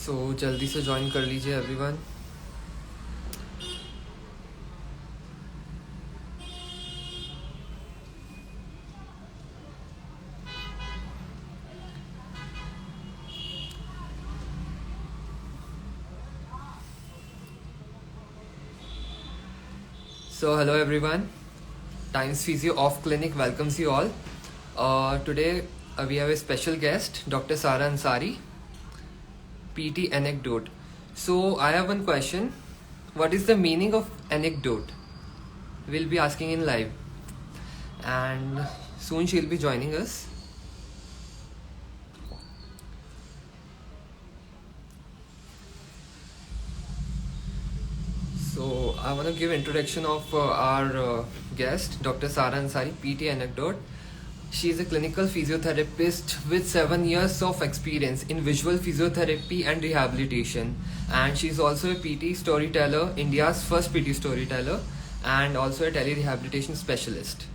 So जल्दी से join कर लीजिए everyone. So hello everyone. TimesPhysio off clinic welcomes you all. Today we have a special guest, Dr. Sara Ansari, PT anecdote. So I have one question. What is the meaning of anecdote? We'll be asking in live, and soon she'll be joining us. So I want to give introduction of our guest, Dr. Sara Ansari, PT anecdote. She is a clinical physiotherapist with 7 years of experience in visual physiotherapy and rehabilitation. And she is also a PT storyteller, India's first PT storyteller, and also a telerehabilitation specialist.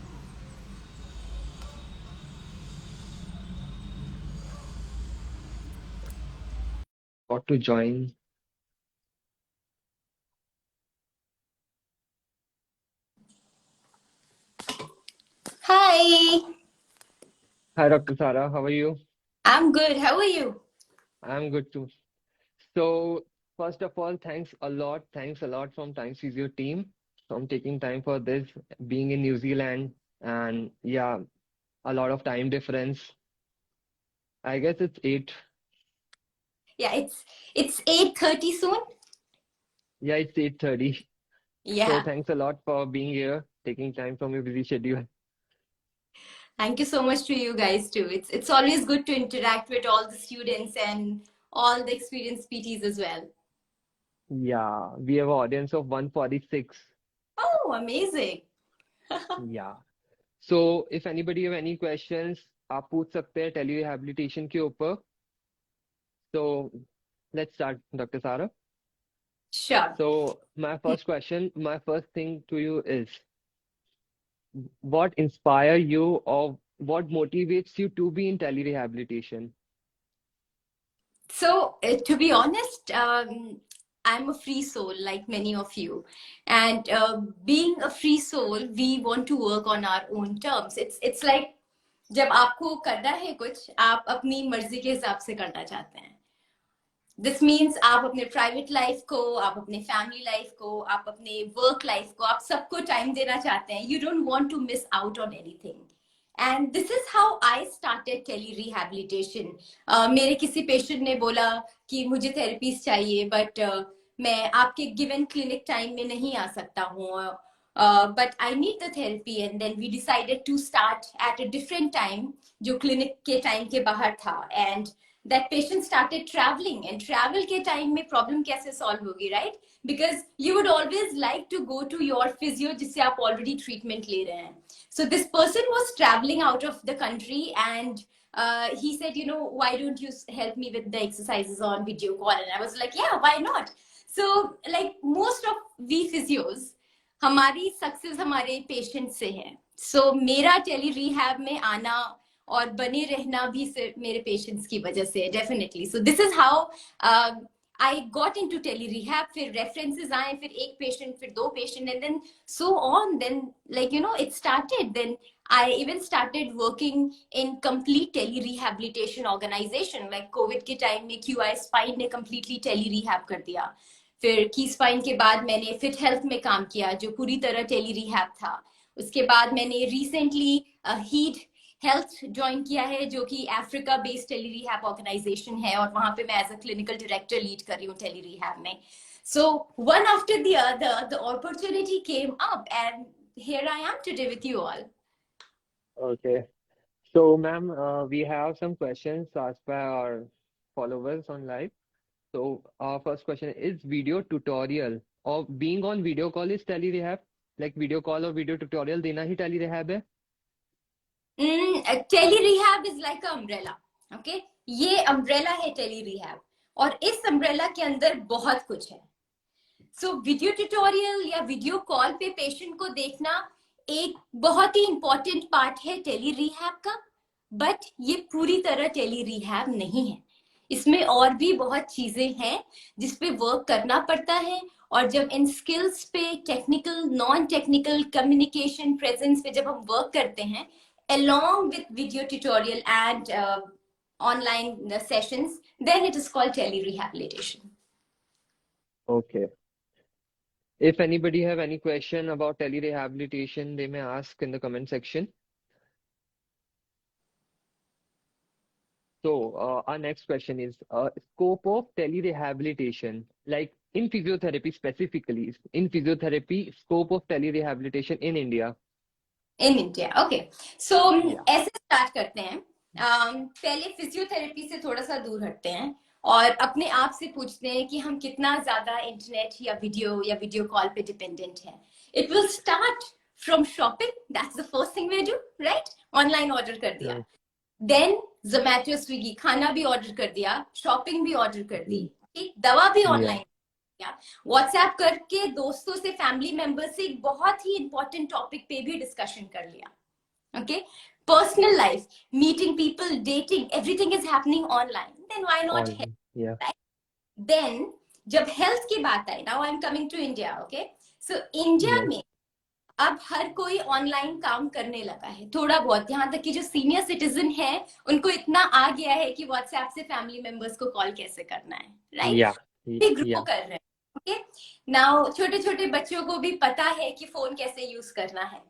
Got to join. Hi, Hi, Dr. Sara. How are you? I'm good. How are you? I'm good too. So, first of all, thanks a lot. Thanks a lot from Times Physio team from taking time for this, being in New Zealand, and yeah, a lot of time difference. I guess it's 8. Yeah, it's 8:30 soon. Yeah, it's 8:30. So Yeah, thanks a lot for being here, taking time from your busy schedule. thank you so much to you guys too. It's always good to interact with all the students and all the experienced PTs as well. Yeah, we have an audience of 146. Oh, amazing. Yeah. So if anybody have any questions, आप पूछ सकते हैं टेलीरिहैबिलिटेशन के ऊपर. So let's start, Dr. Sara. Sure. So my first question, my first thing to you is, what inspire you or what motivates you to be in telerehabilitation? So, to be honest, I'm a free soul like many of you. And being a free soul, we want to work on our own terms. It's like जब आपको करना है कुछ आप अपनी मर्जी के हिसाब से करना चाहते हैं. दिस मीन्स आप अपने प्राइवेट लाइफ को, आप अपने फैमिली लाइफ को, आप अपने वर्क लाइफ को, आप सबको टाइम देना चाहते हैं. You don't want to miss out on anything. And this is how I started tele rehabilitation. मेरे किसी पेशेंट ने बोला कि मुझे थेरेपीज चाहिए, बट मैं आपके गिवन क्लिनिक टाइम में नहीं आ सकता हूँ, but I need the therapy. And then we decided to start at a different time जो क्लिनिक के टाइम के बाहर था. And that patient started traveling, and travel के time में problem कैसे solve होगी, right? Because you would always like to go to your physio जिससे आप already treatment ले रहे हैं. So this person was traveling out of the country, and he said, why don't you help me with the exercises on video call? And I was like, yeah, why not? So like most of we physios, हमारी success हमारे patient से है. So मेरा tele rehab में आना और बने रहना भी सिर्फ मेरे पेशेंट्स की वजह से है, definitely. So this is how I got into tele rehab. फिर रेफरेंसेस आए, फिर एक पेशेंट, फिर दो patient, and then so on. Then like it started. Then I even started working in complete tele rehabilitation organization. Like COVID के time में QI Spine ने completely tele rehab कर दिया. फिर की स्पाइन के बाद मैंने फिट हेल्थ में काम किया जो पूरी तरह टेली रिहैब था. उसके बाद मैंने रिसेंटली हीट हेल्थ ज्वाइन किया है जो कि Africa based tele rehab organisation है, और वहां पे मैं as a clinical director lead कर रही हूँ टेली रिहैब में. So one after the other the opportunity came up, and here I am today with you all. Okay. So, ma'am, we have some questions asked by our followers on live. So, our first question is video tutorial or being on video call is telerehab? Like video call or video tutorial देना ही telerehab है? Telerehab is like umbrella. Okay, ये umbrella है telerehab, और इस umbrella के अंदर बहुत कुछ है. सो वीडियो ट्यूटोरियल या वीडियो कॉल पे पेशेंट को देखना एक बहुत ही इंपॉर्टेंट पार्ट है टेली रिहैब का, बट ये पूरी तरह टेली रिहैब नहीं है. इसमें और भी बहुत चीजें हैं जिस पे वर्क करना पड़ता है। और जब इन स्किल्स पे, technical non technical communication presence पे जब हम वर्क करते हैं along with video tutorial and online sessions, then it is called telerehabilitation. Okay. If anybody have any question about telerehabilitation, they may ask in the comment section. So, our next question is scope of telerehabilitation, like in physiotherapy specifically, in physiotherapy, scope of telerehabilitation in India. In India, okay. So Yeah. ऐसे start करते हैं। पहले physiotherapy से थोड़ा सा दूर हटते हैं और अपने आप से पूछते हैं कि हम कितना ज्यादा इंटरनेट या वीडियो कॉल पे डिपेंडेंट है। It will start from shopping, that's the first thing we do, right? Online order कर दिया, Right. देन जोमेटो स्विगी खाना भी ऑर्डर कर दिया, शॉपिंग भी ऑर्डर कर दी, Mm. ठीक, दवा भी Yeah. ऑनलाइन, व्हाट्सएप करके दोस्तों से, फैमिली मेंबर से एक बहुत ही इंपॉर्टेंट टॉपिक पे भी डिस्कशन कर लिया। Okay, personal life, meeting people, dating, everything is happening online, then why not All. Yeah. Health? देन जब हेल्थ की बात आई, now I am coming to India, okay. So India Yes. में अब हर कोई ऑनलाइन काम करने लगा है, थोड़ा बहुत, यहाँ तक कि जो सीनियर सिटीजन है उनको इतना आ गया है कि व्हाट्सएप से फैमिली मेंबर्स को कॉल कैसे करना है, राइट? Yeah. भी ग्रो Yeah. कर रहे हैं। ओके, नाउ छोटे छोटे बच्चों को भी पता है कि फोन कैसे यूज करना है।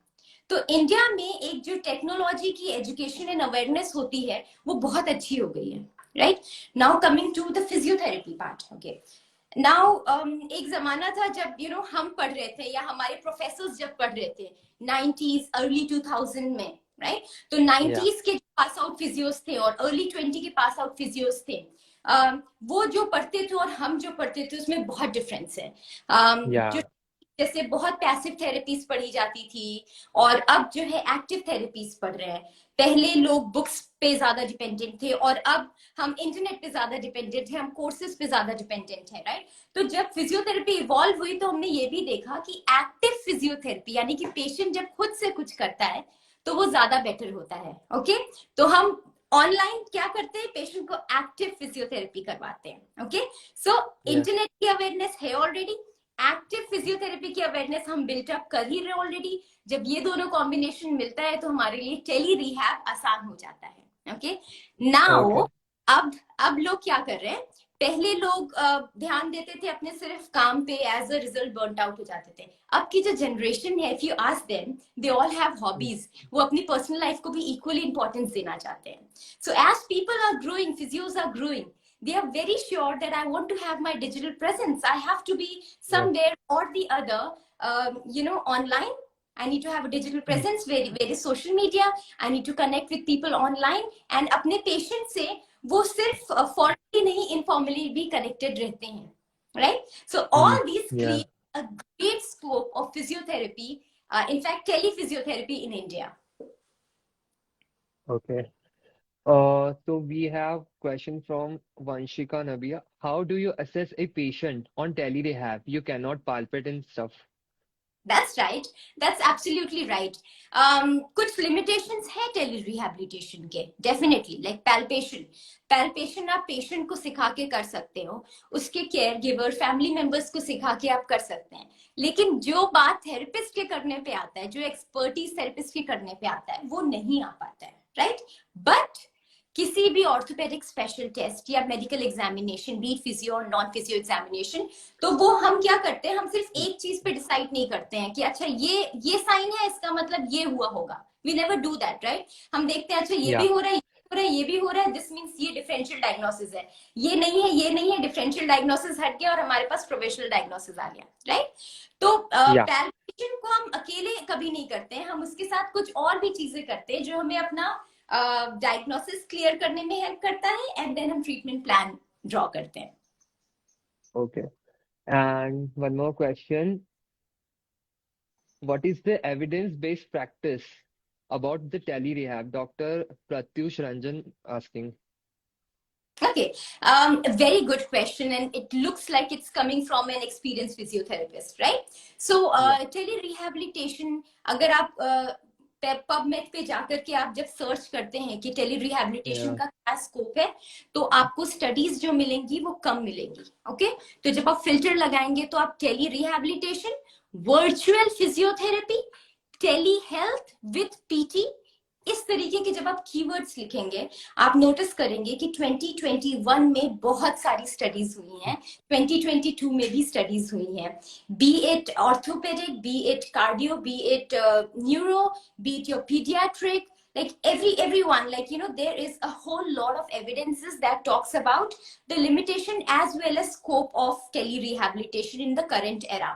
तो इंडिया में एक जो टेक्नोलॉजी की एजुकेशन एंड अवेयरनेस होती है वो बहुत अच्छी हो गई है, right? Now coming to the physiotherapy part, okay. Now एक जमाना था जब हम पढ़ रहे थे या हमारे प्रोफेसर्स जब पढ़ रहे थे 90s अर्ली 2000 में, राइट? तो Yeah. 90s के जो पास आउट फिजियोस थे और अर्ली 20 के पास आउट फिजियोस थे, वो जो पढ़ते थे और हम जो पढ़ते थे उसमें बहुत डिफरेंस है। जो Yeah. जैसे बहुत पैसिव थेरेपीज पढ़ी जाती थी और अब जो है एक्टिव थेरेपीज पढ़ रहे हैं। पहले लोग बुक्स पे ज्यादा डिपेंडेंट थे और अब हम इंटरनेट पे ज्यादा डिपेंडेंट है, हम कोर्सेज पे ज्यादा डिपेंडेंट है, राइट? तो जब फिजियोथेरेपी इवॉल्व हुई तो हमने ये भी देखा कि एक्टिव फिजियोथेरेपी यानी कि पेशेंट जब खुद से कुछ करता है तो वो ज्यादा बेटर होता है। ओके, तो हम ऑनलाइन क्या करते हैं, पेशेंट को एक्टिव फिजियोथेरेपी करवाते हैं। ओके, सो Yes. इंटरनेट की अवेयरनेस है ऑलरेडी, एक्टिव फिजियोथेरेपी की अवेयरनेस हम बिल्टअप कर ही रहे ऑलरेडी। जब ये दोनों कॉम्बिनेशन मिलता है तो हमारे लिए टेली रिहैब आसान हो जाता है। Okay, now Okay. अब लोग क्या कर रहे हैं, पहले लोग ध्यान देते थे अपने सिर्फ काम पे, as a result burn out हो जाते थे। अब की जो जनरेशन है, if you ask them, they all have Mm. Hobbies, वो अपनी पर्सनल लाइफ को भी इक्वली इंपॉर्टेंस देना चाहते हैं। So as people are growing, physios are growing, they are very sure that I want to have my digital presence. I have to be Yes. somewhere or the other, online. I need to have a digital Mm. presence, where is social media. I need to connect with people online, and अपने patient से वो सिर्फ formally नहीं, informally भी connected रहते हैं, right? So Mm. all these Yeah. create a great scope of physiotherapy, in fact telephysiotherapy in India. Okay. So we have question from Vanshika Nabia. How do you assess a patient on telerehab? You cannot palpate and stuff. That's right. That's absolutely right. कुछ limitations है tele rehabilitation के, definitely, like palpation. Palpation आप patient को सिखा के कर सकते हो, उसके केयर गिवर, फैमिली मेंबर्स को सिखा के आप कर सकते हैं, लेकिन जो बात थेरेपिस्ट के करने पे आता है, जो एक्सपर्टीज थेरेपिस्ट के करने पे आता है, वो नहीं आ पाता है, राइट? बट किसी भी ऑर्थोपेडिक स्पेशल टेस्ट या मेडिकल एग्जामिनेशन, बी फिजियो और नॉन फिजियो एग्जामिनेशन, तो वो हम क्या करते हैं, हम सिर्फ एक चीज पे डिसाइड नहीं करते हैं कि अच्छा ये साइन है, इसका मतलब ये हुआ होगा। We never do that, right? हम देखते हैं अच्छा ये भी Yeah. हो रहा है, ये भी हो रहा है, दिस मीन्स ये डिफरेंशियल डायग्नोसिस है। ये नहीं है, डिफरेंशियल डायग्नोसिस हट गया और हमारे पास प्रोविजनल डायग्नोसिस आ गया, राइट? तो Yeah. पैल्पेशन को हम अकेले कभी नहीं करते हैं, हम उसके साथ कुछ और भी चीजें करते हैं जो हमें अपना डायग्नोसिस क्लियर करने में हेल्प करता है, एंड देन हम ट्रीटमेंट प्लान ड्रॉ करते हैं। Okay. And one more question. What is the evidence-based practice about the telerehab? Dr. Pratyush Ranjan asking. Okay, very good question, and it looks like it's coming from an experienced physiotherapist, right? So, Yeah. telerehabilitation, अगर आप PubMed पे जाकर के आप जब search करते हैं कि टेली रिहैबिलिटेशन Yeah. का क्या स्कोप है, तो आपको स्टडीज जो मिलेंगी वो कम मिलेंगी। ओके, तो जब आप फिल्टर लगाएंगे तो आप telerehabilitation, virtual physiotherapy, telehealth with PT, इस तरीके के जब आप कीवर्ड्स लिखेंगे, आप नोटिस करेंगे कि 2021 में बहुत सारी स्टडीज हुई हैं, 2022 में भी स्टडीज हुई हैं, B it orthopaedic, B it cardio, B it neuro, be it your pediatric, like everyone, like there is a whole lot of evidences that talks about the limitation as well as scope of telerehabilitation in the current era.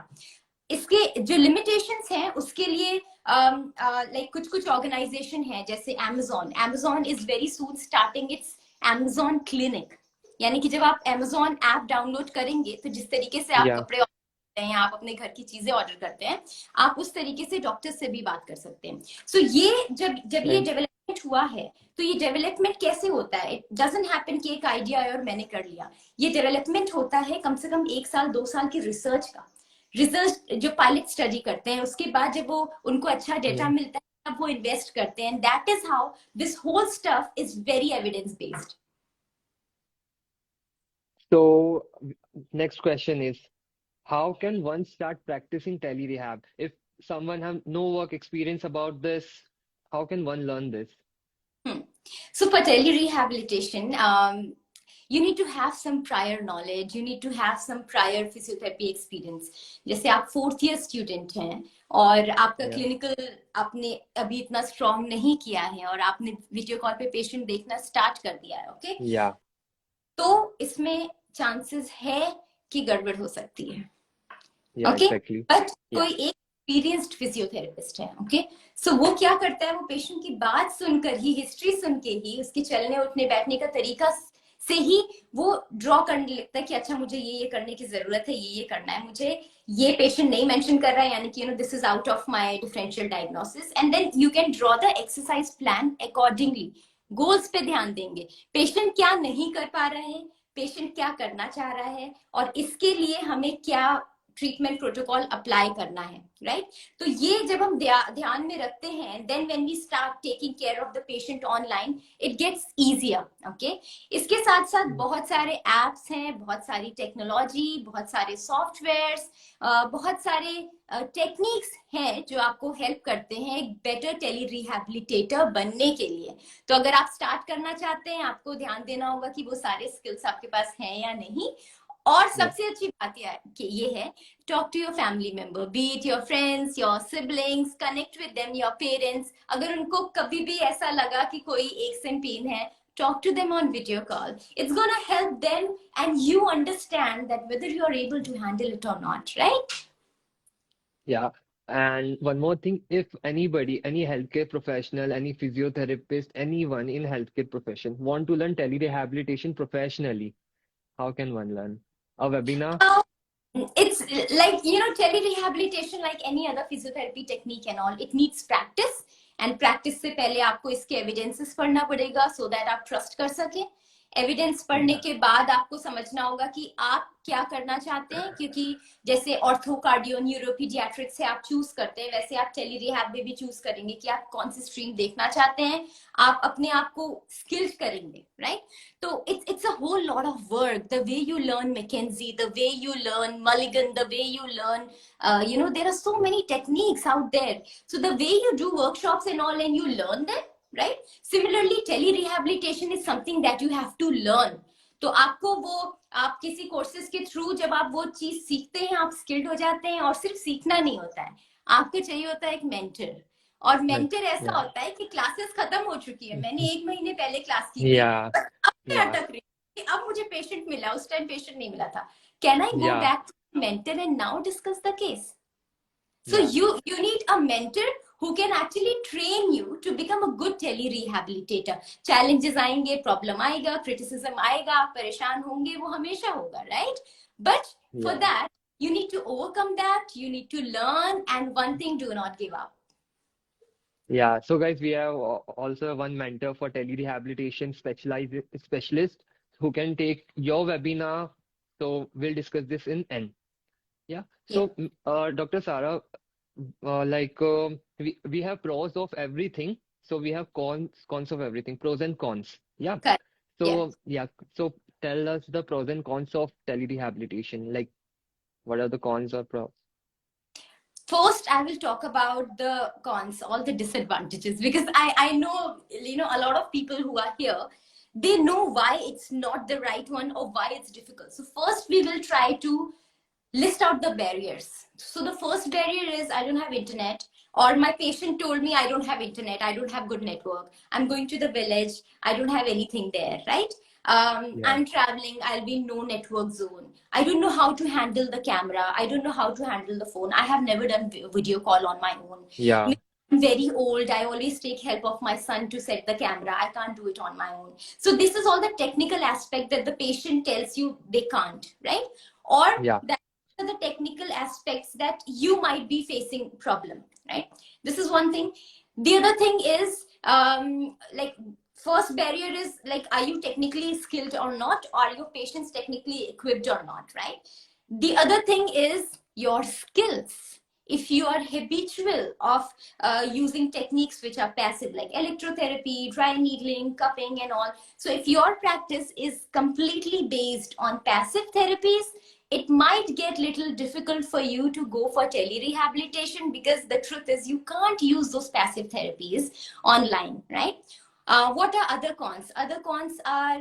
इसके जो limitations हैं उसके लिए like कुछ कुछ organisation है, जैसे amazon is very soon starting it's amazon clinic. यानी कि जब आप amazon ऐप डाउनलोड करेंगे तो जिस तरीके से आप Yeah. कपड़े ऑर्डर करते हैं, आप अपने घर की चीजें ऑर्डर करते हैं, आप उस तरीके से डॉक्टर से भी बात कर सकते हैं। सो ये जब जब ये Right. डेवलपमेंट हुआ है, तो ये डेवलपमेंट कैसे होता है? इट डजंट हैपन कि एक आइडिया है और मैंने कर लिया। ये डेवलपमेंट होता है कम से कम 1 साल 2 साल की रिसर्च का। रिसर्च जो पायलट स्टडी करते हैं, उसके बाद जब वो उनको अच्छा डेटा Yeah. मिलता है, तब वो इन्वेस्ट करते हैं। That is how this whole stuff is very evidence based. So, next question is, how can one start practicing telerehab? If someone have no work experience about this, how can one learn this? So for telerehabilitation, you need to have some prior knowledge, you need to have some prior physiotherapy experience. जैसे आप 4th year student हैं और आपका Yeah. Clinical आपने अभी इतना strong नहीं किया है और आपने वीडियो कॉल पे पेशेंट देखना स्टार्ट कर दिया है, ओके, Yeah. तो इसमें चांसेस है कि गड़बड़ हो सकती है। Yeah, okay, exactly. But Yeah. कोई एक एक्सपीरियंस्ड फिजियोथेरेपिस्ट है, ओके, सो वो क्या करता है, वो पेशेंट की बात सुनकर ही, हिस्ट्री सुन के ही, उसके चलने उठने बैठने का तरीका से ही वो ड्रॉ करने लगता है कि अच्छा मुझे ये करने की जरूरत है, ये करना है मुझे, ये पेशेंट नहीं मेंशन कर रहा है, यानी कि this is out of my differential diagnosis, and then you can draw the exercise plan accordingly. Goals पे ध्यान देंगे, पेशेंट क्या नहीं कर पा रहा है, पेशेंट क्या करना चाह रहा है, और इसके लिए हमें क्या ट्रीटमेंट प्रोटोकॉल अप्लाई करना है, राइट? तो ये जब हम ध्यान में रखते हैं, then when we start taking care of the patient online, it gets easier. Okay, इसके साथ साथ बहुत सारे एप्स हैं, बहुत सारी टेक्नोलॉजी, बहुत सारे सॉफ्टवेयर्स, बहुत सारे टेक्निक्स हैं जो आपको हेल्प करते हैं एक बेटर टेली रिहैबिलिटेटर बनने के लिए। तो अगर आप स्टार्ट करना चाहते हैं, आपको ध्यान देना होगा कि वो सारे स्किल्स आपके पास हैं या नहीं। और Yeah. सबसे अच्छी बात ये है, talk to your family member, be it your friends, your siblings, connect with them, your parents. अगर उनको कभी भी ऐसा लगा कि कोई एक से पेन है, talk to them on video call. It's gonna help them and you understand that whether you are able to handle it or not, right? Yeah. And one more thing, if anybody, any healthcare professional, any physiotherapist, anyone in healthcare profession want to learn telerehabilitation professionally, how can one learn? A webinar? Uh, it's like telerehabilitation, like any other physiotherapy technique and all, it needs practice, and practice से पहले आपको इसके evidences पढ़ना पड़ेगा so that आप trust कर सके। Evidence पढ़ने Yeah. के बाद आपको समझना होगा कि आप क्या करना चाहते हैं, क्योंकि जैसे ऑर्थो, कार्डियो, न्यूरो, पीडियाट्रिक से आप चूज करते हैं, वैसे आप टेली रिहैब में भी चूज करेंगे कि आप कौन सी स्ट्रीम देखना चाहते हैं। आप अपने आप को स्किल्ड करेंगे, राइट? तो it's a whole lot of work, the way you learn McKenzie, the way you learn Mulligan, the way you learn there are so many techniques out there, so the way you do workshops and all and you learn them, right? Similarly, telerehabilitation is something that you have to learn. तो आपको वो, आप किसी courses के through जब आप वो चीज सीखते हैं, आप स्किल्ड हो जाते हैं। और सिर्फ सीखना नहीं होता है, आपको चाहिए होता है एक मेंटर। और Right. मेंटर ऐसा Yeah. होता है कि क्लासेस खत्म हो चुकी है, मैंने 1 महीने पहले क्लास की थी, Yeah. बस अब मैं Yeah. अटक रही हूँ कि अब मुझे पेशेंट मिला, उस टाइम पेशेंट नहीं मिला था। Can I go Yeah. Back to mentor and now discuss the case? So Yeah. you need a mentor who can actually train you to become a good tele rehabilitator. Challenges आएंगे, problem आएगा, criticism आएगा, आप परेशान होंगे, वो हमेशा होगा, right? But for Yeah. that you need to overcome that, you need to learn, and one thing, do not give up. Yeah. So guys, we have also one mentor for telerehabilitation specialist who can take your webinar. So we'll discuss this in end. Yeah. Yeah. So, Dr. Sara, like we have pros of everything. So we have cons of everything, pros and cons. Yeah. Correct. Yeah. So yeah. So tell us the pros and cons of telerehabilitation. Like, what are the cons or pros? First, I will talk about the cons, all the disadvantages, because I know, a lot of people who are here, they know why it's not the right one or why it's difficult. So first, we will try to list out the barriers. So the first barrier is I don't have internet, or my patient told me I don't have internet, I don't have good network. I'm going to the village, I don't have anything there, right? Yeah. I'm traveling, I'll be in no network zone. I don't know how to handle the camera. I don't know how to handle the phone. I have never done video call on my own. Yeah. I'm very old. I always take help of my son to set the camera. I can't do it on my own. So this is all the technical aspect that the patient tells you they can't, right? Or Yeah. that are the technical aspects that you might be facing problem, right? This is one thing. The other thing is like first barrier is like, are you technically skilled or not? Are your patients technically equipped or not, right? The other thing is your skills. If you are habitual of using techniques which are passive, like electrotherapy, dry needling, cupping, and all. So if your practice is completely based on passive therapies, it might get little difficult for you to go for telerehabilitation, because the truth is you can't use those passive therapies online, right? What are other cons? Other cons are,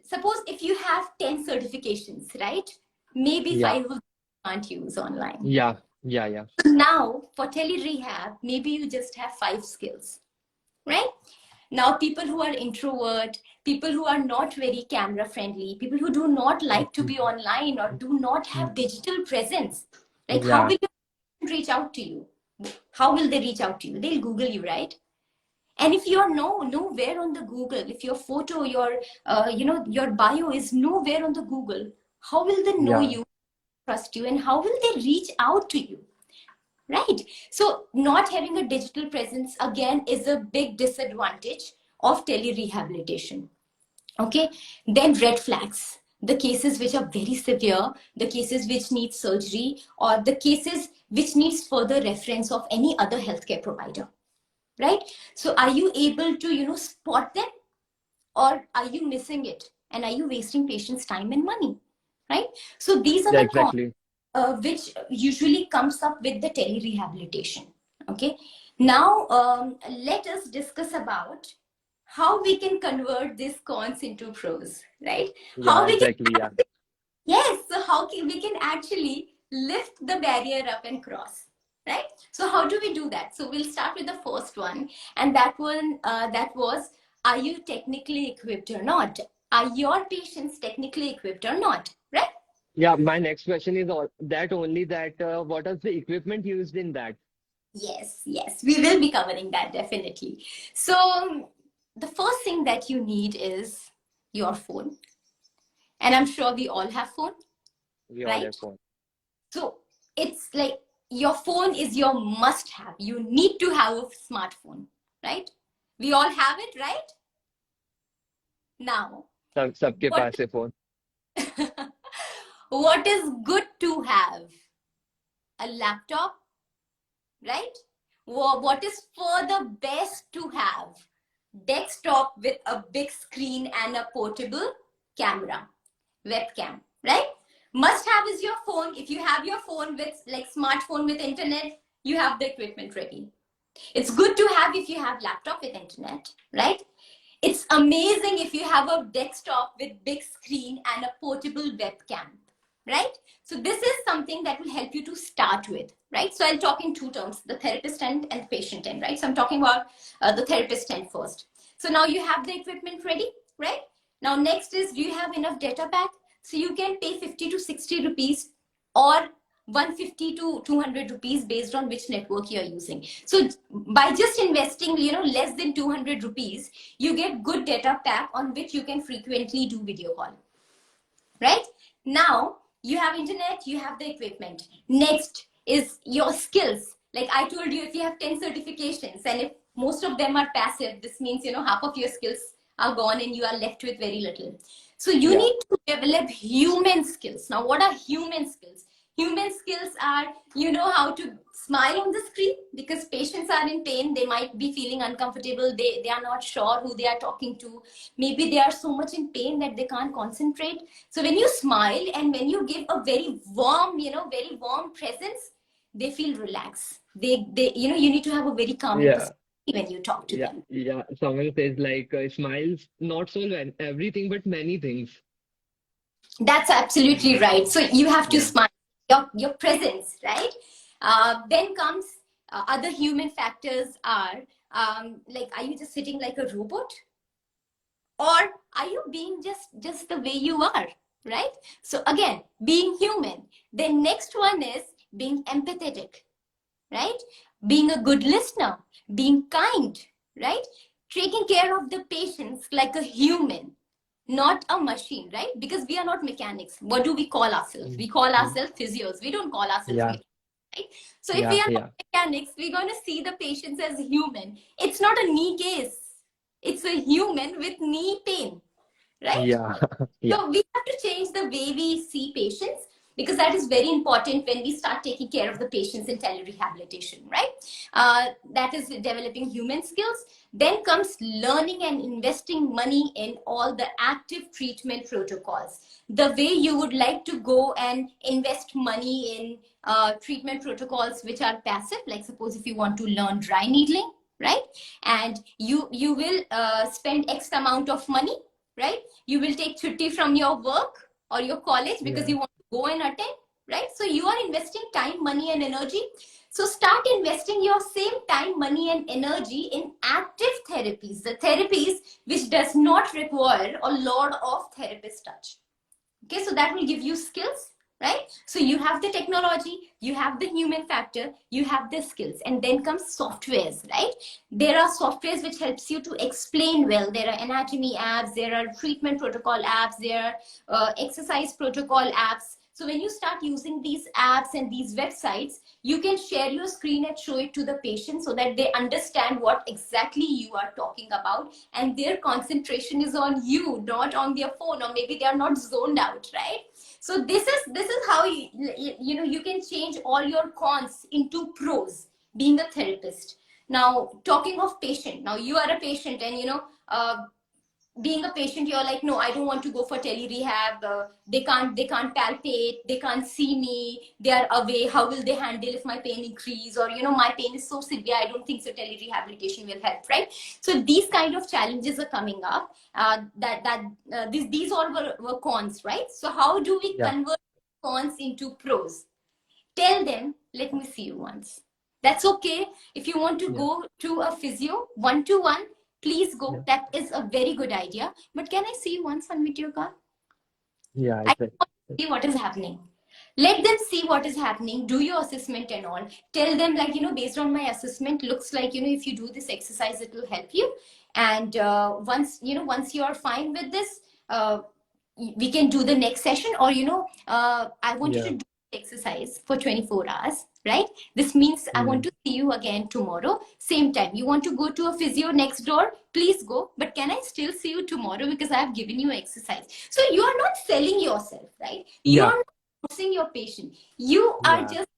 suppose if you have 10 certifications, right? Maybe Yeah. 5 of them you can't use online. Yeah. Yeah. Yeah. Now, for telerehab, maybe you just have 5 skills, right? Now, people who are introvert, people who are not very camera friendly, people who do not like to be online or do not have digital presence, like how Yeah. will you reach out to you? How will they reach out to you? They'll Google you, right? And if you're nowhere on the Google, if your photo, your bio is nowhere on the Google, how will they know Yeah. you, trust you, and how will they reach out to you? Right. So not having a digital presence again is a big disadvantage of telerehabilitation. Okay. Then red flags. The cases which are very severe, the cases which need surgery, or the cases which needs further reference of any other healthcare provider. Right. So are you able to, spot them, or are you missing it? And are you wasting patients' time and money? Right. So these are Yeah. the cons Exactly. which usually comes up with the telerehabilitation. Okay. Now, let us discuss about how we can convert these cons into pros, right? Yeah. How we can, Exactly. Yeah. yes, so how can we can actually lift the barrier up and cross, right? So how do we do that? So we'll start with the first one, and that was, are you technically equipped or not? Are your patients technically equipped or not, right? Yeah. My next question is that only that what is the equipment used in that? Yes, yes, we will be covering that definitely. So, the first thing that you need is your phone. And I'm sure we all have phone, We all right? have phone. So, it's like your phone is your must have. You need to have a smartphone, right? We all have it, right? Now, सबके what पास है phone. what is good to have? A laptop, right? What is further best to have? Desktop with a big screen and a portable camera, webcam, right? Must have is your phone. If you have your phone with like smartphone with internet, you have the equipment ready. It's good to have if you have laptop with internet, right? It's amazing if you have a desktop with big screen and a portable webcam, right? So this is something that will help you to start with, right? So I'll talk in two terms, the therapist end and the patient end, right? So I'm talking about the therapist end first. So now you have the equipment ready, right? Now next is, do you have enough data pack? So you can pay 50 to 60 rupees or 150 to 200 rupees based on which network you're using. So by just investing, less than 200 rupees, you get good data pack on which you can frequently do video call, right? Now you have internet, you have the equipment. Next is your skills. Like I told you, if you have 10 certifications and if most of them are passive, this means, half of your skills are gone and you are left with very little. So you Yeah. need to develop human skills. Now, what are human skills? Human skills are, you know how to smile on the screen, because patients are in pain. They might be feeling uncomfortable. They are not sure who they are talking to. Maybe they are so much in pain that they can't concentrate. So when you smile and when you give a very warm, very warm presence, they feel relaxed. You need to have a very calming Yeah. personality when you talk to Yeah. them. Yeah. Someone says like smiles not solve everything, but many things. That's absolutely right. So you have to Yeah. smile, your presence, right? Then comes other human factors are, like, are you just sitting like a robot, or are you being just the way you are, right? So again, being human. Then next one is being empathetic, right? Being a good listener, being kind, right? Taking care of the patients like a human, not a machine, right? Because we are not mechanics. What do we call ourselves? We call Mm. ourselves physios. We don't call ourselves Yeah. mechanics, right? So if we Yeah. are not Yeah. mechanics, we're going to see the patients as human. It's not a knee case. It's a human with knee pain, right? Yeah. Yeah. So we have to change the way we see patients, because that is very important when we start taking care of the patients in telerehabilitation, right? That is developing human skills. Then comes learning and investing money in all the active treatment protocols. The way you would like to go and invest money in treatment protocols which are passive, like suppose if you want to learn dry needling, right? And you will spend X amount of money, right? You will take chutti from your work or your college because Yeah. you want to go and attend, right? So you are investing time, money, and energy. So start investing your same time, money, and energy in active therapies, the therapies which does not require a lot of therapist touch. Okay, so that will give you skills, right? So you have the technology, you have the human factor, you have the skills, and then comes softwares, right? There are softwares which helps you to explain well. There are anatomy apps, there are treatment protocol apps, there are exercise protocol apps. So when you start using these apps and these websites, you can share your screen and show it to the patient so that they understand what exactly you are talking about, and their concentration is on you, not on their phone, or maybe they are not zoned out, right? So this is how you can change all your cons into pros, being a therapist. Now, talking of patient, now you are a patient, and being a patient, you're like, no, I don't want to go for telerehab. They can't palpate, they can't see me, they are away. How will they handle if my pain increase, or my pain is so severe, I don't think so telerehabilitation will help, right? So these kind of challenges are coming up. These all were cons, right? So how do we Yeah. convert cons into pros? Tell them, let me see you once. That's okay. If you want to Yeah. go to a physio one to one, please Yeah. go. That is a very good idea. But can I see you once, unmute your car? Yeah. I Exactly. want to see what is happening. Let them see what is happening. Do your assessment and all. Tell them, like, based on my assessment, looks like, if you do this exercise, it will help you. And once you are fine with this, we can do the next session. Or I want you to Yeah. do exercise for 24 hours, right? This means I want Mm. to see you again tomorrow same time. You want to go to a physio next door, please go, but can I still see you tomorrow because I have given you exercise? So you are not selling yourself, right? You Yeah. are not forcing your patient. You are Yeah. just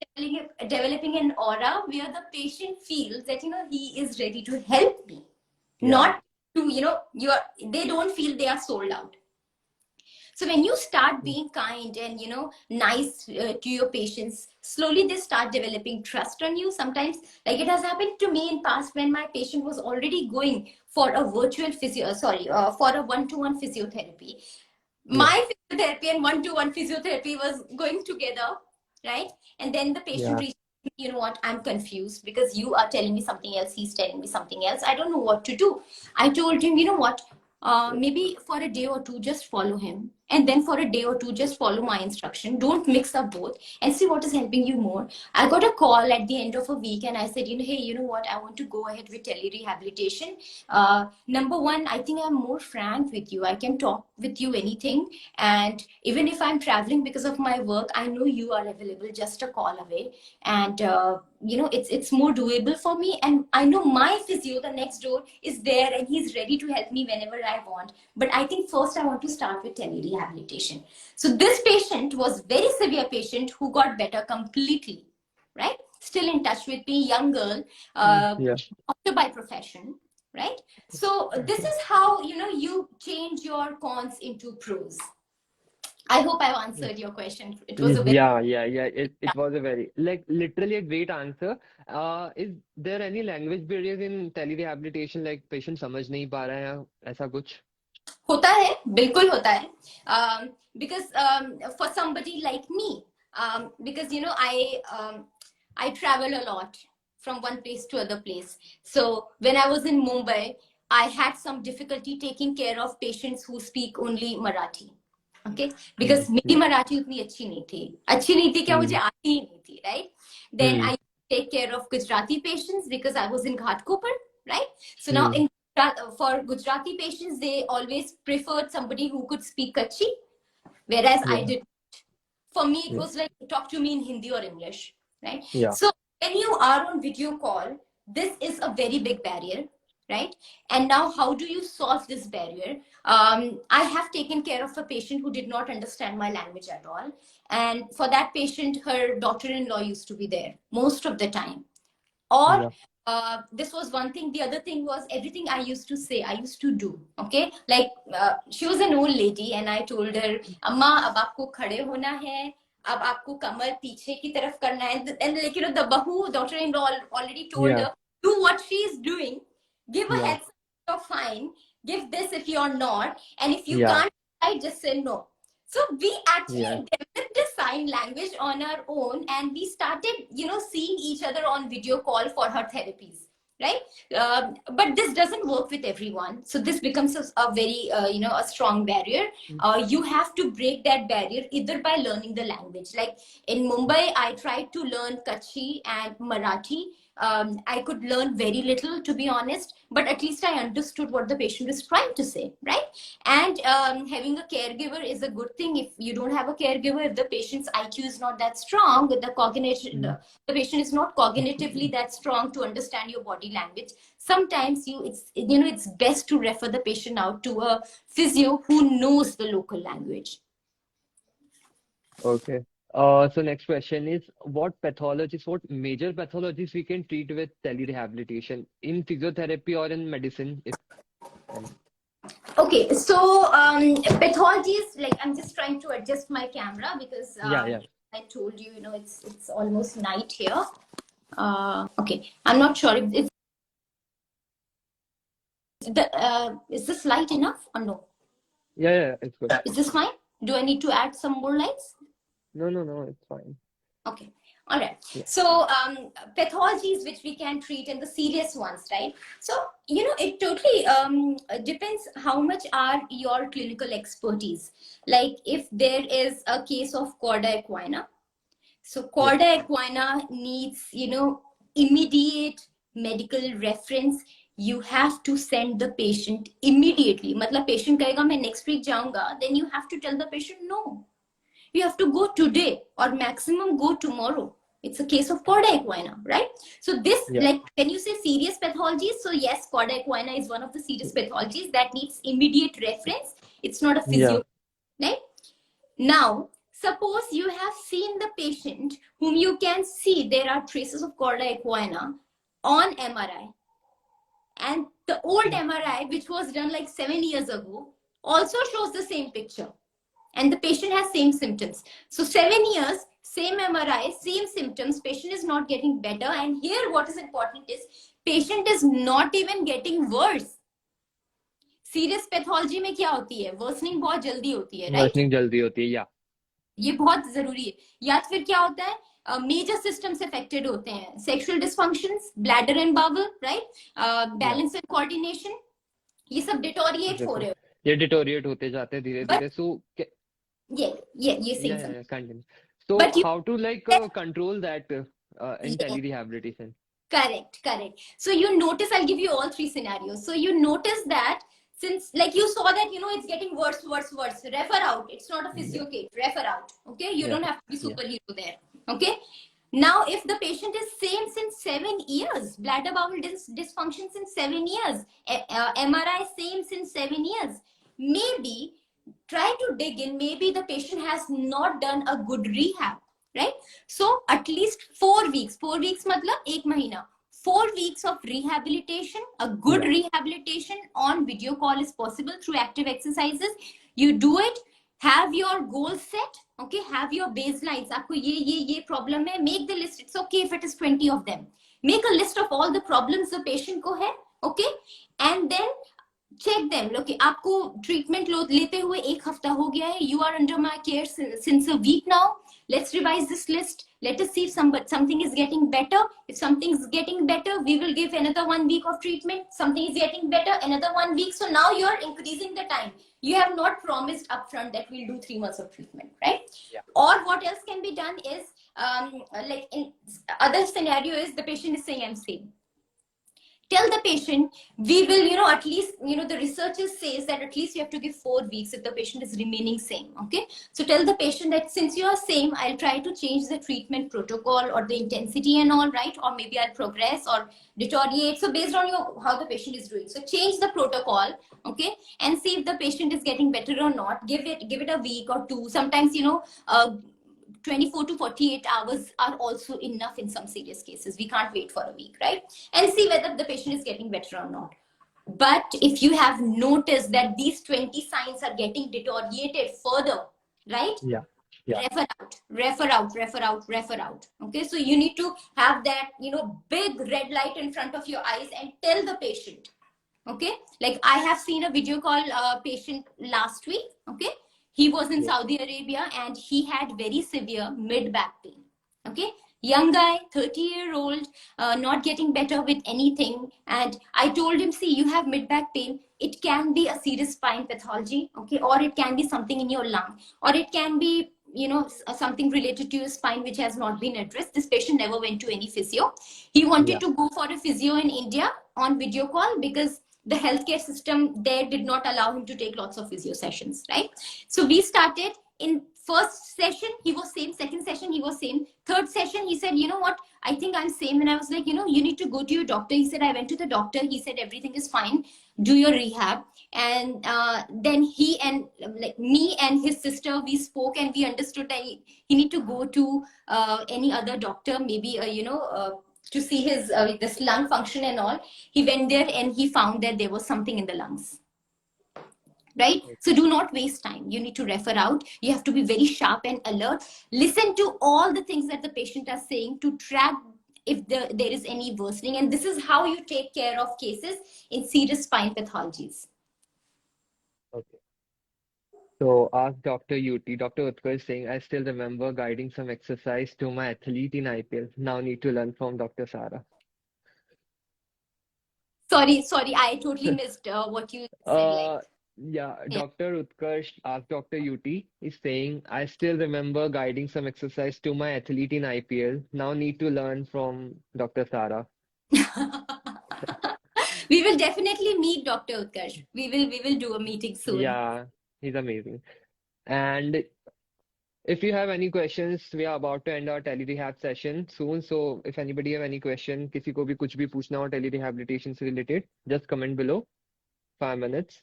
developing an aura where the patient feels that he is ready to help me, Yeah. not to they don't feel they are sold out. So when you start Mm. being kind and nice to your patients, slowly they start developing trust on you. Sometimes, like it has happened to me in past, when my patient was already going for a virtual for a one-to-one physiotherapy. Yeah. My physiotherapy and one-to-one physiotherapy was going together, right? And then the patient Yeah. reached me, you know what, I'm confused because you are telling me something else, he's telling me something else, I don't know what to do. I told him, you know what, maybe for a day or two just follow him, and then for a day or two just follow my instruction. Don't mix up both, and see what is helping you more. I got a call at the end of a week and I said, hey, you know what, I want to go ahead with telerehabilitation. Number one, I think I'm more frank with you, I can talk with you anything, and even if I'm traveling because of my work, I know you are available just a call away. And it's more doable for me, and I know my physio the next door is there and he's ready to help me whenever I want. But I think first I want to start with telerehab. telerehabilitation. So this patient was very severe patient who got better completely, right? Still in touch with me, young girl, Yeah. doctor by profession, right? So this is how, you change your cons into pros. I hope I've answered your question. It was a very Yeah. It was a very, like, literally a great answer. Is there any language barriers in telerehabilitation, like patient समझ नहीं पा रहा है ऐसा कुछ? होता है, बिल्कुल होता है. Because for somebody like me, because I travel a lot from one place to other place. So when I was in Mumbai, I had some difficulty taking care of patients who speak only Marathi. Okay, because मेरी Yeah. Marathi उतनी अच्छी नहीं थी क्या, मुझे आती ही नहीं थी, right? Then Hmm. I take care of Gujarati patients because I was in Ghatkopar, right? So now Hmm. for Gujarati patients, they always preferred somebody who could speak Kutchi, whereas I Yeah. did. For me, it Yeah. was like, talk to me in Hindi or English, right? Yeah. So when you are on video call, this is a very big barrier, right? And now, how do you solve this barrier? I have taken care of a patient who did not understand my language at all. And for that patient, her daughter-in-law used to be there most of the time. Or Yeah. this was one thing. The other thing was everything I used to say, I used to do. Okay, like she was an old lady, and I told her, "Amma, ab aapko khade hona hai. अब आपको कमर पीछे की तरफ करना है." And like, the bahu, daughter-in-law, already told Yeah. her, do what she is doing. Give a Yeah. heads up, you're fine. Give this if you're not, and if you Yeah. can't, I just say no. So we Yeah. actually developed the sign language on our own, and we started, seeing each other on video call for her therapies, right? But this doesn't work with everyone, so this becomes a very, a strong barrier. You have to break that barrier either by learning the language. Like in Mumbai, I tried to learn Kutchi and Marathi. I could learn very little, to be honest, but at least I understood what the patient is trying to say, right? And having a caregiver is a good thing. If you don't have a caregiver, if the patient's IQ is not that strong, the cognition, the patient is not cognitively that strong to understand your body language, sometimes it's best to refer the patient out to a physio who knows the local language. Okay. So next question is, what major pathologies we can treat with telerehabilitation in physiotherapy or in medicine, if any? Okay, so pathologies, like I'm just trying to adjust my camera because Yeah. I told you, it's almost night here. Okay, I'm not sure if it's is this light enough or no? Yeah, it's good. Is this fine? Do I need to add some more lights? No, it's fine. Okay. All right. Yeah. So pathologies which we can treat, and the serious ones, right? So, it totally depends how much are your clinical expertise. Like if there is a case of cauda equina, so Yeah. cauda equina needs, immediate medical reference. You have to send the patient immediately. मतलब patient कहेगा मैं next week जाऊंगा, then you have to tell the patient no. You have to go today or maximum go tomorrow. It's a case of cauda equina, right? So this, Yeah. like when you say serious pathologies, so yes, cauda equina is one of the serious pathologies that needs immediate reference. It's not a Yeah. physio, right? Now, suppose you have seen the patient whom you can see there are traces of cauda equina on MRI. And the old MRI, which was done like 7 years ago, also shows the same picture. And the patient has same symptoms. So 7 years, same MRI, same symptoms, patient is not getting better. And here what is important is patient is not even getting worse. Serious pathology में क्या होती है? Worsening बहुत जल्दी होती है, right? Worsening जल्दी होती है, yeah. ये बहुत जरूरी है. या फिर क्या होता है? Major systems affected होते हैं. Sexual dysfunctions, bladder and bowel, right? Balance and coordination. ये सब deteriorate हो रहे हो. ये deteriorate होते जाते हैं धीरे But धीरे. So you're saying something. continue. So But how to control that in yeah. telerehabilitation? Correct. So you notice, I'll give you all three scenarios. So you notice that since, like you saw that, it's getting worse. Refer out. It's not a physio case. Refer out. Okay. You don't have to be superhero there. Okay. Now, if the patient is same since 7 years, bladder bowel dysfunction since 7 years, MRI same since 7 years, maybe try to dig in. Maybe the patient has not done a good rehab, right? So at least 4 weeks. 4 weeks matlab 1 mahina. 4 weeks of rehabilitation, a good Yeah. rehabilitation on video call is possible through active exercises. You do it, have your goals set, okay, have your baselines. Aapko ye problem hai, make the list. It's okay if it is 20 of them. Make a list of all the problems the patient ko hai, okay, and then check them. Okay, आपको treatment लेते हुए 1 हफ्ता हो गया है. You are under my care since a week now. Let's revise this list. Let us see if something is getting better. If something is getting better, we will give another 1 week of treatment. Something is getting better, another 1 week. So now you are increasing the time. You have not promised upfront that we'll do 3 months of treatment, right? Yeah. Or what else can be done is, like in other scenario is the patient is saying, I'm sane. Tell the patient, we will, at least, the researchers says that at least you have to give 4 weeks if the patient is remaining same. Okay. So tell the patient that since you are same, I'll try to change the treatment protocol or the intensity and all, right? Or maybe I'll progress or deteriorate. So based on how the patient is doing. So change the protocol, okay, and see if the patient is getting better or not. Give it a week or two. Sometimes, 24 to 48 hours are also enough in some serious cases. We can't wait for a week, right? And see whether the patient is getting better or not. But if you have noticed that these 20 signs are getting deteriorated further, right? Yeah. Yeah. Refer out. Okay, so you need to have that, big red light in front of your eyes and tell the patient. Okay, like I have seen a video call patient last week. Okay, he was in Yeah. Saudi Arabia and he had very severe mid back pain. Okay, young guy, 30-year-old, not getting better with anything. And I told him, see, you have mid back pain. It can be a serious spine pathology, okay, or it can be something in your lung, or it can be, something related to your spine which has not been addressed. This patient never went to any physio. He wanted Yeah. to go for a physio in India on video call because the healthcare system there did not allow him to take lots of physio sessions, right? So we started. In first session he was same, second session he was same, third session he said, you know what, I think I'm same. And I was like, you need to go to your doctor. He said, I went to the doctor, he said everything is fine, do your rehab. And then he and like me and his sister, we spoke and we understood that he need to go to any other doctor, maybe to see his this lung function and all. He went there and he found that there was something in the lungs, right? So do not waste time. You need to refer out. You have to be very sharp and alert. Listen to all the things that the patient are saying to track if there is any worsening. And this is how you take care of cases in serious spine pathologies. Okay. So ask Dr. UT. Dr. Utkar is saying, I still remember guiding some exercise to my athlete in IPL. Now need to learn from Dr. Sara. Sorry, I totally missed what you said. Like, Yeah, yeah. Dr. Utkarsh asked Dr. UT is saying, I still remember guiding some exercise to my athlete in IPL. Now need to learn from Dr. Sara. We will definitely meet Dr. Utkarsh. We will do a meeting soon. Yeah, he's amazing. And if you have any questions, we are about to end our tele-rehab session soon. So if anybody have any question, किसी को भी कुछ भी पूछना हो tele-rehabilitation से related, just comment below. 5 minutes.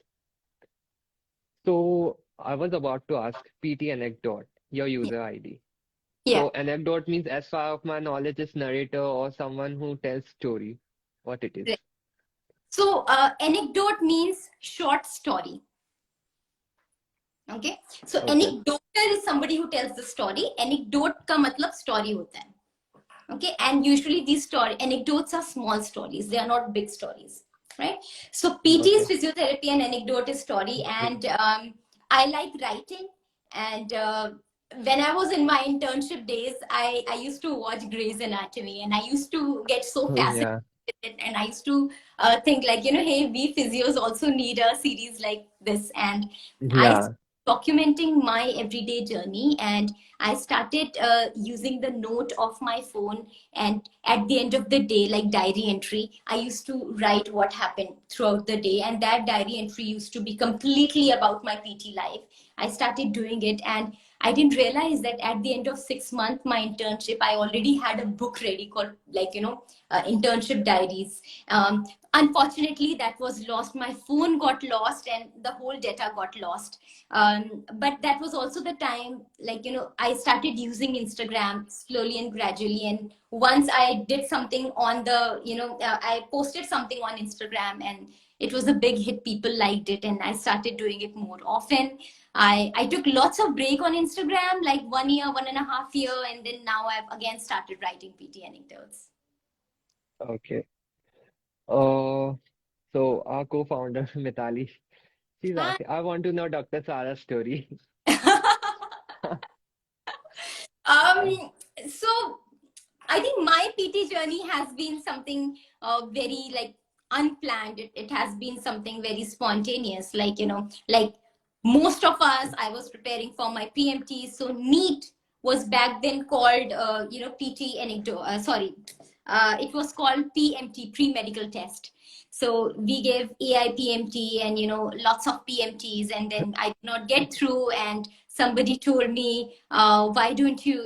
So I was about to ask PT anecdote, your Yeah. user ID. Yeah. So anecdote means as far of my knowledge is narrator or someone who tells story. What it is. So anecdote means short story. Okay. So Okay. anecdoter is somebody who tells the story. Anecdote का मतलब story होता है. Okay. And usually these anecdotes are small stories. They are not big stories. Right. So PT is Okay. physiotherapy and anecdote is story. And I like writing. And when I was in my internship days, I used to watch Grey's Anatomy and I used to get so fascinated Yeah. with it. And I used to think like, hey, we physios also need a series like this. And I Yeah. documenting my everyday journey, and I started using the note of my phone, and at the end of the day, like diary entry, I used to write what happened throughout the day, and that diary entry used to be completely about my PT life. I started doing it, and I didn't realize that at the end of 6 months, my internship, I already had a book ready called, like, internship diaries. Unfortunately, that was lost. My phone got lost and the whole data got lost. But that was also the time, like, I started using Instagram slowly and gradually. And once I did something on the, I posted something on Instagram, and it was a big hit. People liked it, and I started doing it more often. I took lots of break on Instagram, like 1 year, 1.5 year, and then now I've again started writing PT anecdotes. Okay. So our co-founder Mitali, she's Hi. asking, I want to know Dr. Sara's story. So I think my PT journey has been something very like unplanned. It has been something very spontaneous. Like, like most of us, I was preparing for my PMT. So NEET was back then called, PT anecdote. Sorry, it was called PMT, pre-medical test. So we gave AIPMT and, lots of PMTs, and then I did not get through. And somebody told me, why don't you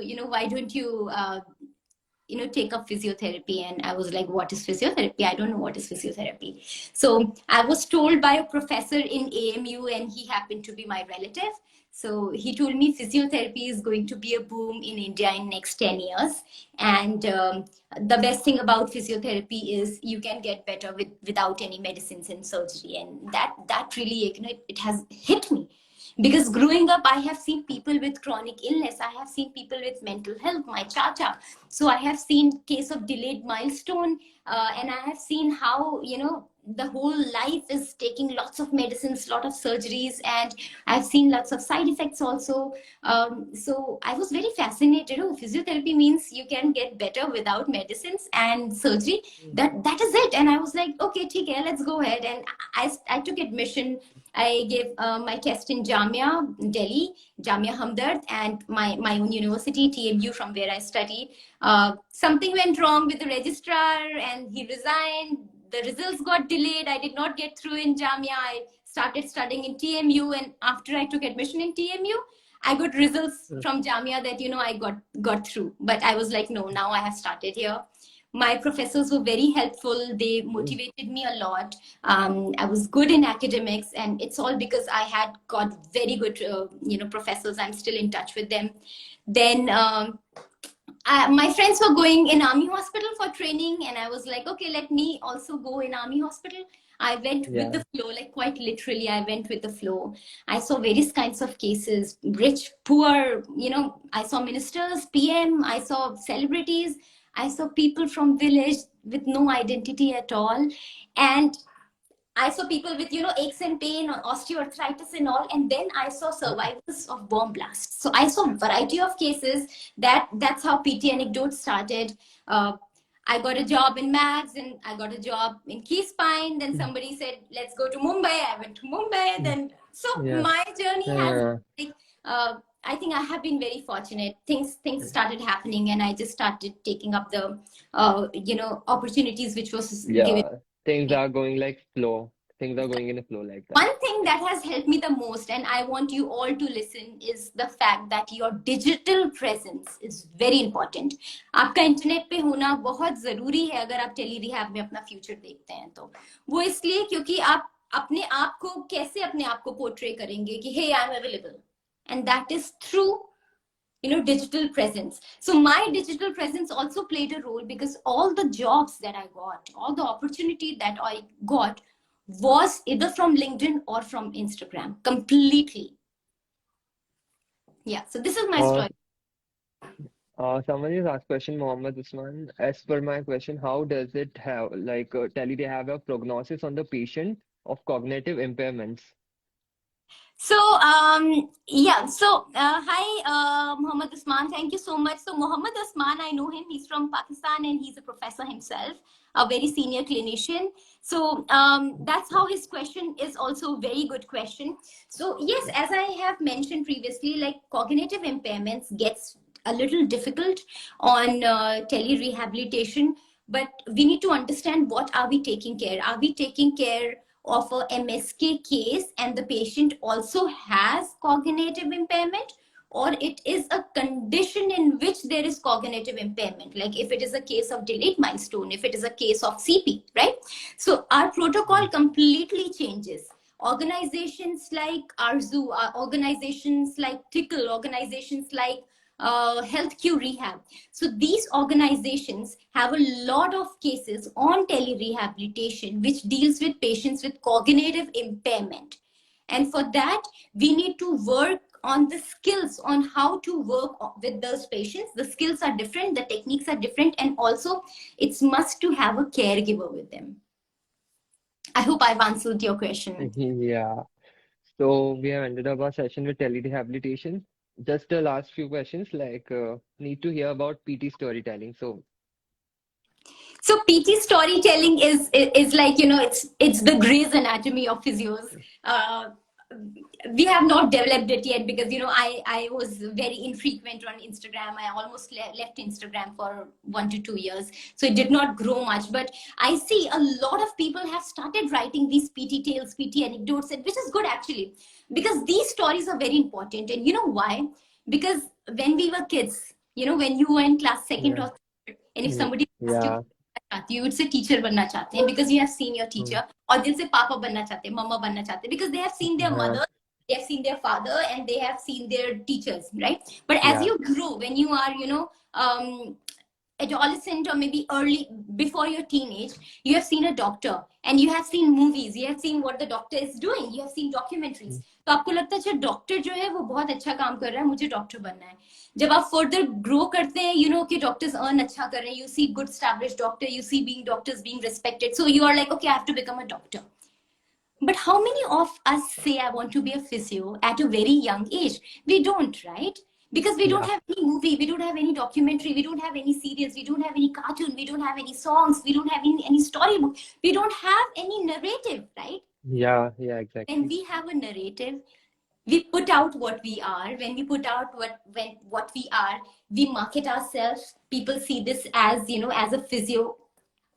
take up physiotherapy? And I was like, what is physiotherapy? I don't know what is physiotherapy. So I was told by a professor in AMU, and he happened to be my relative. So he told me physiotherapy is going to be a boom in India in next 10 years. And the best thing about physiotherapy is you can get better without any medicines and surgery. And that really, it has hit me, because growing up I have seen people with chronic illness, I have seen people with mental health, my chacha. So I have seen case of delayed milestone, and I have seen how, the whole life is taking lots of medicines, lot of surgeries, and I've seen lots of side effects also. So I was very fascinated. Oh, physiotherapy means you can get better without medicines and surgery. That is it. And I was like, okay, okay, let's go ahead. And I took admission. I gave my test in Jamia, Delhi, Jamia Hamdard, and my own university, TMU, from where I studied. Something went wrong with the registrar, and he resigned. The results got delayed. I did not get through in Jamia. I started studying in TMU, and after I took admission in TMU, I got results from Jamia that, I got through. But I was like, no, now I have started here. My professors were very helpful. They motivated me a lot. I was good in academics, and it's all because I had got very good, professors. I'm still in touch with them. Then my friends were going in army hospital for training, and I was like, okay, let me also go in army hospital. I went with the flow, like quite literally, I went with the flow. I saw various kinds of cases, rich, poor, I saw ministers, PM, I saw celebrities, I saw people from village with no identity at all. And I saw people with, aches and pain, or osteoarthritis and all. And then I saw survivors of bomb blasts. So I saw a variety of cases. That's how PT Anecdote started. I got a job in Max, and I got a job in Key Spine. Then somebody said, let's go to Mumbai. I went to Mumbai. Then, so Yeah. my journey has, Yeah. like, I think I have been very fortunate. Things started happening, and I just started taking up the, opportunities which was given. Yeah. Things are going like flow. Things are going in a flow like that. One thing that has helped me the most, and I want you all to listen, is the fact that your digital presence is very important. आपका internet पे होना बहुत जरूरी है अगर आप tele rehab में अपना फ्यूचर देखते हैं तो। वो इसलिए क्योंकि आप अपने आप को कैसे अपने आप को पोर्ट्रे करेंगे कि hey, I'm available, and that is through digital presence. So my digital presence also played a role, because all the jobs that I got, all the opportunity that I got, was either from LinkedIn or from Instagram, completely. Yeah, so this is my Uh, story. Someone has asked question, Mohammed Usman. As per my question, how does it have like have a prognosis on the patient of cognitive impairments? So hi, Muhammad Usman, thank you so much. So Muhammad Usman, I know him, he's from Pakistan, and he's a professor himself, a very senior clinician. So that's how his question is also a very good question. So yes, as I have mentioned previously, like cognitive impairments gets a little difficult on telerehabilitation, but we need to understand, what are we taking care? Are we taking care of a MSK case and the patient also has cognitive impairment, or it is a condition in which there is cognitive impairment, like if it is a case of delayed milestone, if it is a case of CP, right? So our protocol completely changes. Organizations like Arzu, organizations like Tickle, organizations like Health Q Rehab. So these organizations have a lot of cases on telerehabilitation, which deals with patients with cognitive impairment. And for that, we need to work on the skills on how to work with those patients. The skills are different, the techniques are different, and also it's must to have a caregiver with them. I hope I've answered your question. Yeah. So we have ended up our session with telerehabilitation. Just the last few questions, like need to hear about PT storytelling. So So PT storytelling is like, you know, it's the Grey's Anatomy of physios. Uh, we have not developed it yet because, you know, I was very infrequent on Instagram. I almost left Instagram for 1 to 2 years, so it did not grow much. But I see a lot of people have started writing these PT tales, PT anecdotes, and which is good actually, because these stories are very important. And you know why? Because when we were kids, you know, when you were in class second yeah, or third, and if somebody asked you yeah, you would say teacher बनना चाहते हैं because you have seen your mm, teacher, और दिल से पापा बनना चाहते हैं, मम्मा बनना चाहते हैं, because they have seen their yeah, mother, they have seen their father, and they have seen their teachers, right? But as yeah, you grow, when you are, you know, adolescent or maybe early before your teenage, you have seen a doctor and you have seen movies, you have seen what the doctor is doing, you have seen documentaries. mm, तो आपको लगता है अच्छा doctor जो है वो बहुत अच्छा काम कर रहा है, मुझे डॉक्टर बनना है. जब आप फर्दर ग्रो करते हैं, यू नो कि डॉक्टर्स अर्न अच्छा कर रहे हैं, you see good established doctor, you see being doctors being respected, so you are like okay I have to become a doctor. But how many of us say, I want to be a physio at a very young age? We don't, right? Because we don't yeah, have any movie, we don't have any documentary, we don't have any series, we don't have any cartoon, we don't have any songs, we don't have any storybook, we don't have any narrative, right? yeah, When exactly. we have a narrative, we put out what we are. When we put out what we are, we market ourselves. People see this as, you know, as a physio,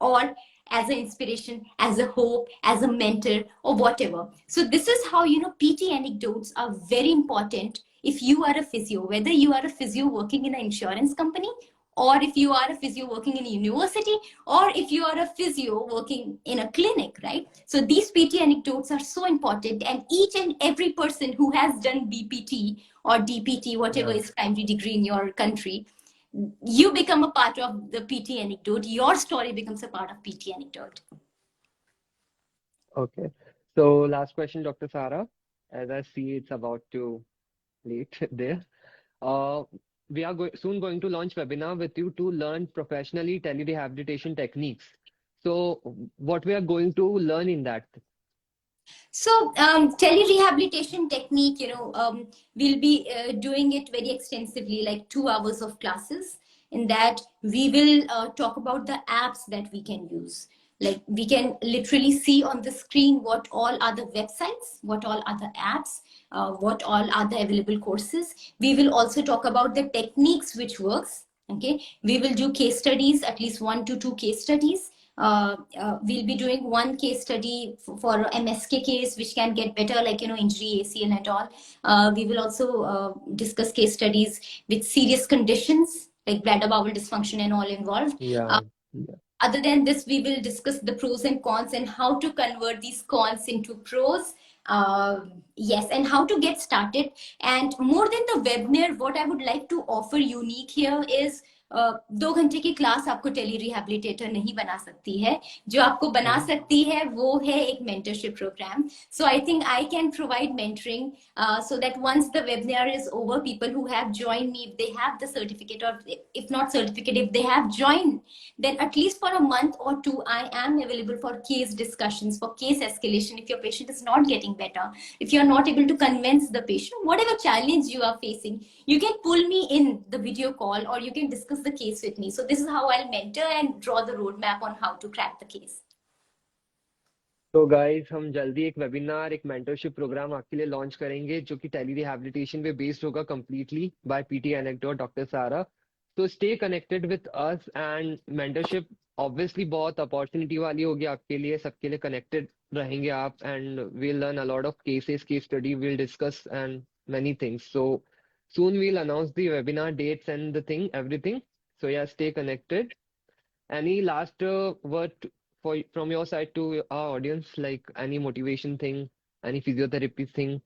or as an inspiration, as a hope, as a mentor, or whatever. So this is how, you know, PT anecdotes are very important. If you are a physio, whether you are a physio working in an insurance company, or if you are a physio working in a university, or if you are a physio working in a clinic, right? So these PT anecdotes are so important, and each and every person who has done BPT or DPT, whatever Yeah. is primary degree in your country, you become a part of the PT anecdote. Your story becomes a part of PT anecdote. Okay. So last question, Dr. Sara, as I see it's about to late there. Uh, we are soon going to launch webinar with you to learn professionally telerehabilitation techniques. So what we are going to learn in that? So, telerehabilitation technique, you know, we'll be doing it very extensively, like 2 hours of classes. In that, we will talk about the apps that we can use. Like we can literally see on the screen what all are the websites, what all are the apps, what all are the available courses. We will also talk about the techniques which works. Okay, we will do case studies, at least 1 to 2 case studies. We'll be doing one case study for MSK case, which can get better, like, you know, injury, ACL and all. We will also discuss case studies with serious conditions like bladder bowel dysfunction and all involved. Yeah, yeah. Other than this, we will discuss the pros and cons and how to convert these cons into pros. Yes, and how to get started. And more than the webinar, what I would like to offer unique here is 2 घंटे की class आपको tele रिहेबिलिटेटर नहीं बना सकती है. जो आपको बना Mhm. सकती है वो है एक mentorship program. So I think I can provide mentoring, so that once the webinar is over, people who have joined me, if they have the certificate, or if not certificate, if they have joined, then at least for a month or two, I am available for case discussions, for case escalation. If your patient is not getting better, if you're not able to convince the patient, whatever challenge you are facing, you can pull me in the video call or you can discuss the case with me. So this is how I'll mentor and draw the roadmap on how to crack the case. तो guys हम जल्दी एक webinar एक mentorship programme आपके लिए launch करेंगे जो कि टेली रिहैबिलिटेशन पे बेस्ड होगा completely by PT anecdote doctor सारा. तो stay connected with us and mentorship obviously बहुत अपॉर्चुनिटी वाली होगी आपके लिए सबके लिए कनेक्टेड रहेंगे आप and we'll learn a lot of cases case study will discuss and many things. So Soon we'll announce the webinar dates and the thing, everything. So yeah, stay connected. Any last word from your side to our audience, like any motivation thing, any physiotherapy thing?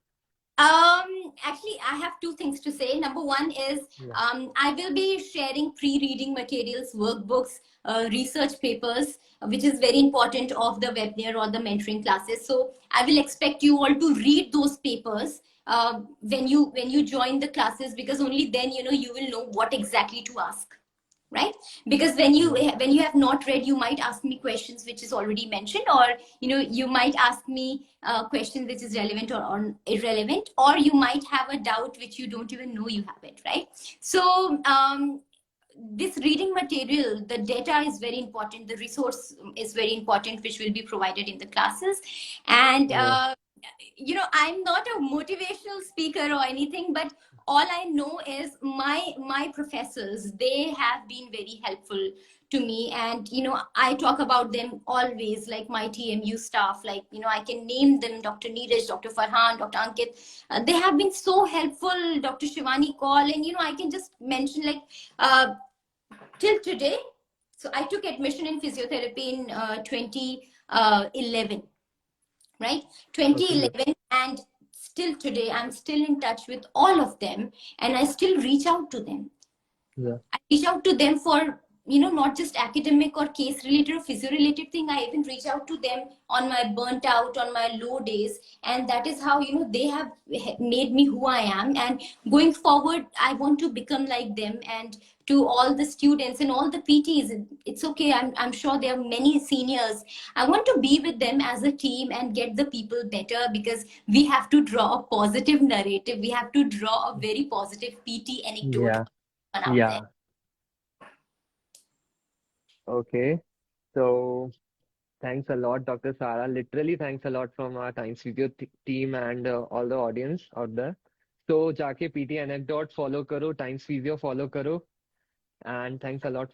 Actually, I have two things to say. Number one is Yeah. I will be sharing pre-reading materials, workbooks, research papers, which is very important of the webinar or the mentoring classes. So I will expect you all to read those papers when you join the classes, because only then you will know what exactly to ask, right? Because Yeah. when you have not read, you might ask me questions which is already mentioned, or you might ask me question which is relevant or irrelevant, or you might have a doubt which you don't even know you have it, right? So this reading material, the data is very important, the resource is very important, which will be provided in the classes. And Yeah. I'm not a motivational speaker or anything, but all I know is my professors, they have been very helpful to me. And I talk about them always, like my TMU staff, like I can name them: Dr. Neeraj, Dr. Farhan, Dr. Ankit. They have been so helpful. Dr. Shivani Kaul. And I can just mention, like, till today. So I took admission in physiotherapy in 2011, right? Okay. Yeah. 2011. And still today I'm still in touch with all of them, and I still reach out to them. Yeah. I reach out to them for, not just academic or case related or physio related thing. I even reach out to them on my burnt out, on my low days. And that is how, they have made me who I am. And going forward, I want to become like them. And to all the students and all the PTs, it's okay. I'm sure there are many seniors. I want to be with them as a team and get the people better, because we have to draw a positive narrative. We have to draw a very positive PT anecdote Yeah. out there. Yeah. Okay. So thanks a lot, Dr. Sara. Literally, thanks a lot from our Times Physio team and all the audience out there. So जाके PT anecdote follow करो, Times Physio follow करो, and thanks a lot,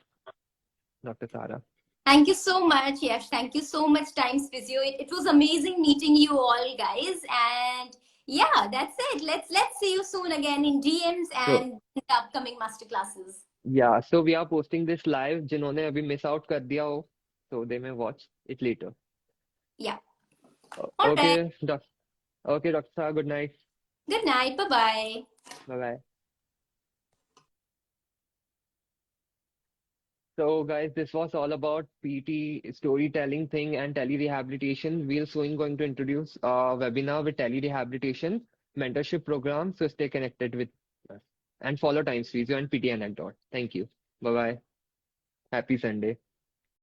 Dr. Sara. Thank you so much. Yes, thank you so much, TimesPhysio. It was amazing meeting you all, guys. And yeah, that's it. Let's see you soon again in DMs So and in the upcoming master classes. yeah, so we are posting this live. जिन्होंने अभी miss out कर दिया हो, so they may watch it later. Yeah. All right. Okay, okay, Dr. Sara. Good night. Good night. Bye bye. Bye bye. So, guys, this was all about PT storytelling thing and telerehabilitation. We're soon going to introduce a webinar with telerehabilitation mentorship program. So stay connected with us and follow Times Physio and PT Anecdote. Thank you. Bye bye. Happy Sunday.